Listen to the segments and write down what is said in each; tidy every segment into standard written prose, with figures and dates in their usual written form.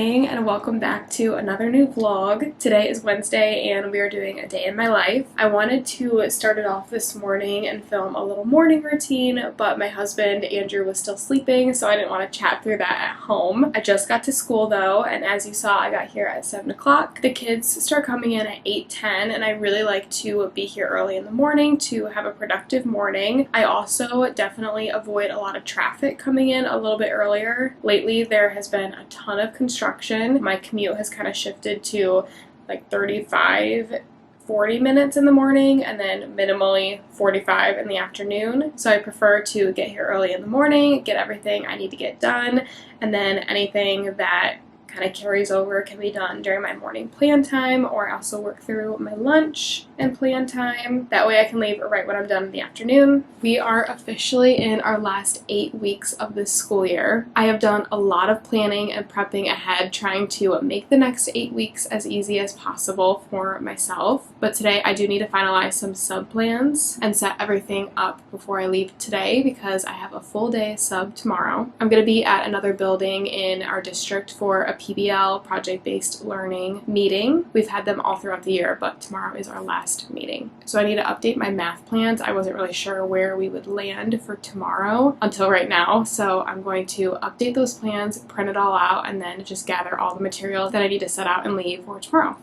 morning and welcome back to another new vlog. Today is Wednesday and we are doing a day in my life. I wanted to start it off this morning and film a little morning routine, but my husband Andrew was still sleeping, so I didn't want to chat through that at home. I just got to school though, and as you saw, I got here at 7 o'clock. The kids start coming in at 8:10, and I really like to be here early in the morning to have a productive morning. I also definitely avoid a lot of traffic coming in a little bit earlier. Lately there has been a ton of construction. My commute has kind of shifted to like 40 minutes in the morning and then minimally 45 in the afternoon. So I prefer to get here early in the morning, get everything I need to get done, and then anything that kind of carries over can be done during my morning plan time, or I also work through my lunch and plan time. That way I can leave right when I'm done in the afternoon. We are officially in our last 8 weeks of this school year. I have done a lot of planning and prepping ahead, trying to make the next 8 weeks as easy as possible for myself. But today I do need to finalize some sub plans and set everything up before I leave today because I have a full day sub tomorrow. I'm going to be at another building in our district for a PBL, project-based learning meeting. We've had them all throughout the year, but tomorrow is our last meeting. So I need to update my math plans. I wasn't really sure where we would land for tomorrow until right now, so I'm going to update those plans, print it all out, and then just gather all the materials that I need to set out and leave for tomorrow.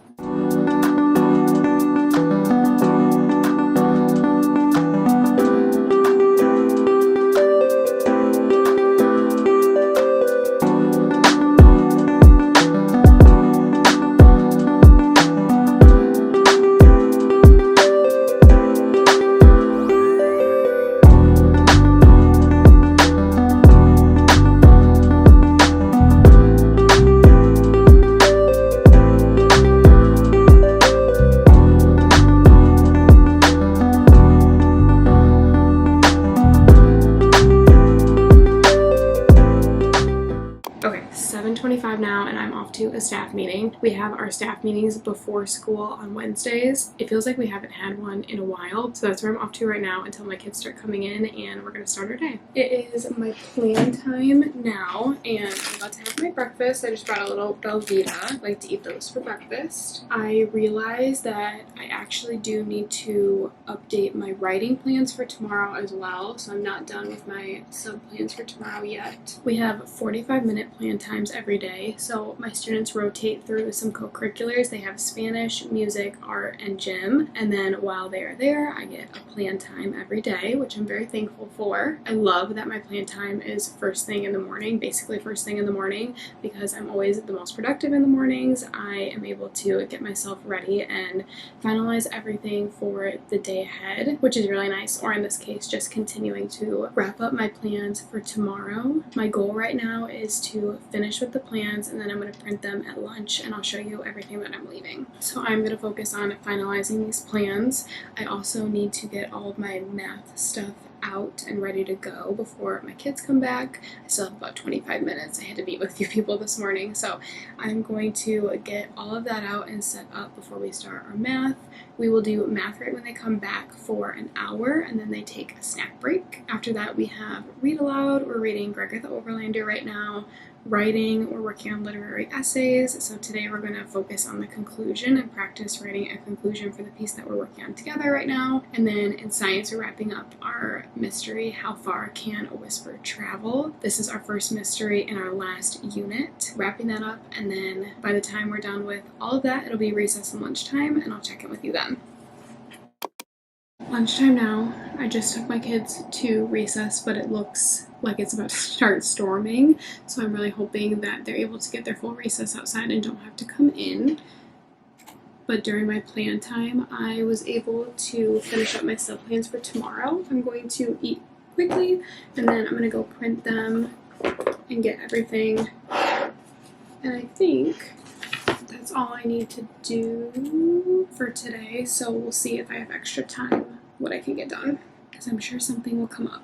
Okay, 7:25 now and I'm off to a staff meeting. We have our staff meetings before school on Wednesdays. It feels like we haven't had one in a while, so that's where I'm off to right now until my kids start coming in and we're gonna start our day. It is my plan time now and I'm about to have my breakfast. I just brought a little Belvita. I like to eat those for breakfast. I realized that I actually do need to update my writing plans for tomorrow as well, so I'm not done with my sub plans for tomorrow yet. We have 45-minute plan times every day, so my students rotate through some co-curriculars. They have Spanish, music, art, and gym, and then while they are there I get a plan time every day, which I'm very thankful for. I love that my plan time is first thing in the morning, basically first thing in the morning, because I'm always the most productive in the mornings. I am able to get myself ready and finalize everything for the day ahead, which is really nice, or in this case just continuing to wrap up my plans for tomorrow. My goal right now is to finish with the plans and then I'm going to print them at lunch and I'll show you everything that I'm leaving. So I'm going to focus on finalizing these plans. I also need to get all of my math stuff out and ready to go before my kids come back. I still have about 25 minutes. I had to meet with a few people this morning, so I'm going to get all of that out and set up before we start our math. We will do math right when they come back for an hour and then they take a snack break. After that we have read aloud. We're reading Gregor the Overlander right now. Writing, we're working on literary essays, so today we're going to focus on the conclusion and practice writing a conclusion for the piece that we're working on together right now. And then in science we're wrapping up our mystery, How Far Can a Whisper Travel? This is our first mystery in our last unit. Wrapping that up, and then by the time we're done with all of that it'll be recess and lunchtime, and I'll check in with you then. Lunchtime now. I just took my kids to recess, but it looks like it's about to start storming, so I'm really hoping that they're able to get their full recess outside and don't have to come in. But during my plan time, I was able to finish up my sub plans for tomorrow. I'm going to eat quickly, and then I'm going to go print them and get everything. And I think that's all I need to do for today, so we'll see if I have extra time what I can get done, because I'm sure something will come up.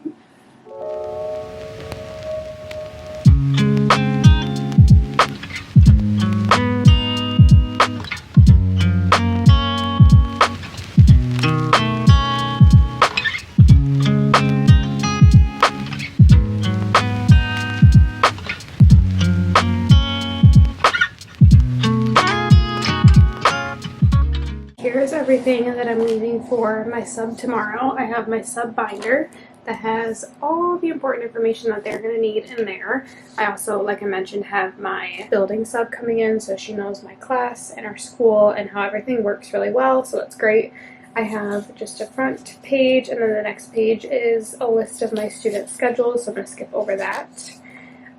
everything that I'm leaving for my sub tomorrow. I have my sub binder that has all the important information that they're going to need in there. I also, like I mentioned, have my building sub coming in, so she knows my class and our school and how everything works really well, so that's great. I have just a front page, and then the next page is a list of my student schedules, so I'm going to skip over that.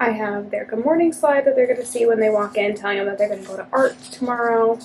I have their good morning slide that they're going to see when they walk in, telling them that they're going to go to art tomorrow.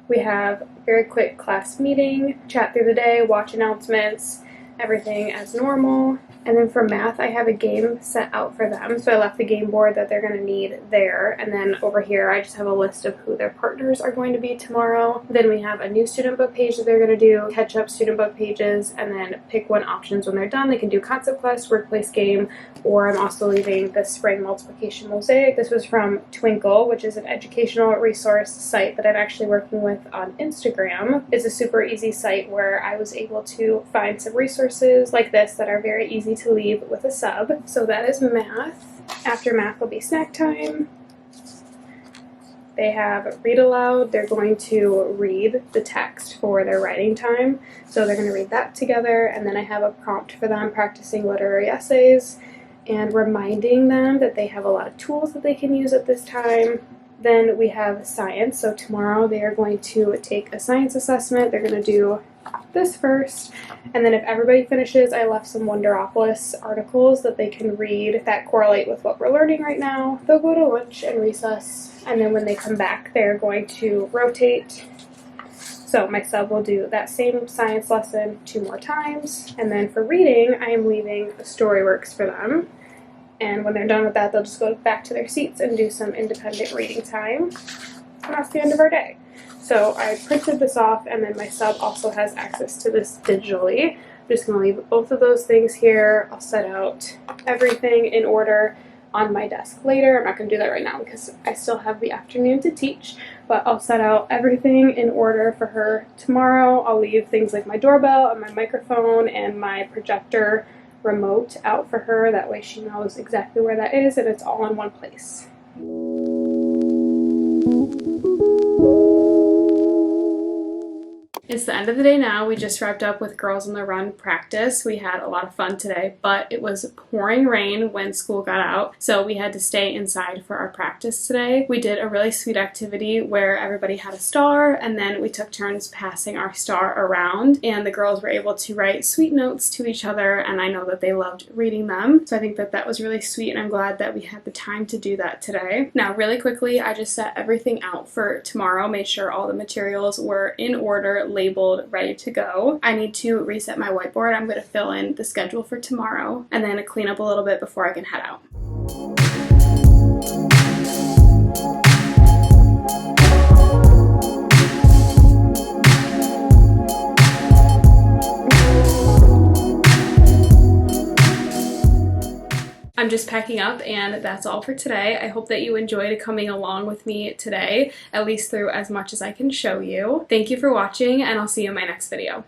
We have a very quick class meeting, chat through the day, watch announcements, everything as normal. And then for math, I have a game set out for them, so I left the game board that they're going to need there. And then over here, I just have a list of who their partners are going to be tomorrow. Then we have a new student book page that they're going to do, catch up student book pages, and then pick one options when they're done. They can do concept quest, word place game, or I'm also leaving the spring multiplication mosaic. This was from Twinkle, which is an educational resource site that I'm actually working with on Instagram. It's a super easy site where I was able to find some resources like this that are very easy to leave with a sub. So that is math. After math will be snack time. They have read aloud. They're going to read the text for their writing time. So they're going to read that together. And then I have a prompt for them practicing literary essays and reminding them that they have a lot of tools that they can use at this time. Then we have science. So tomorrow they are going to take a science assessment. They're going to do this first, and then if everybody finishes, I left some Wonderopolis articles that they can read that correlate with what we're learning right now. They'll go to lunch and recess, and then when they come back, they're going to rotate. So my sub will do that same science lesson 2 more times, and then for reading, I am leaving Storyworks for them. And when they're done with that, they'll just go back to their seats and do some independent reading time. And that's the end of our day. So I printed this off, and then my sub also has access to this digitally. I'm just going to leave both of those things here. I'll set out everything in order on my desk later. I'm not going to do that right now because I still have the afternoon to teach, but I'll set out everything in order for her tomorrow. I'll leave things like my doorbell and my microphone and my projector remote out for her. That way she knows exactly where that is and it's all in one place. It's the end of the day now. We just wrapped up with Girls on the Run practice. We had a lot of fun today, but it was pouring rain when school got out, so we had to stay inside for our practice today. We did a really sweet activity where everybody had a star, and then we took turns passing our star around, and the girls were able to write sweet notes to each other, and I know that they loved reading them, so I think that that was really sweet, and I'm glad that we had the time to do that today. Now, really quickly, I just set everything out for tomorrow, made sure all the materials were in order, labeled, ready to go. I need to reset my whiteboard. I'm going to fill in the schedule for tomorrow and then clean up a little bit before I can head out. I'm just packing up, and that's all for today. I hope that you enjoyed coming along with me today, at least through as much as I can show you. Thank you for watching, and I'll see you in my next video.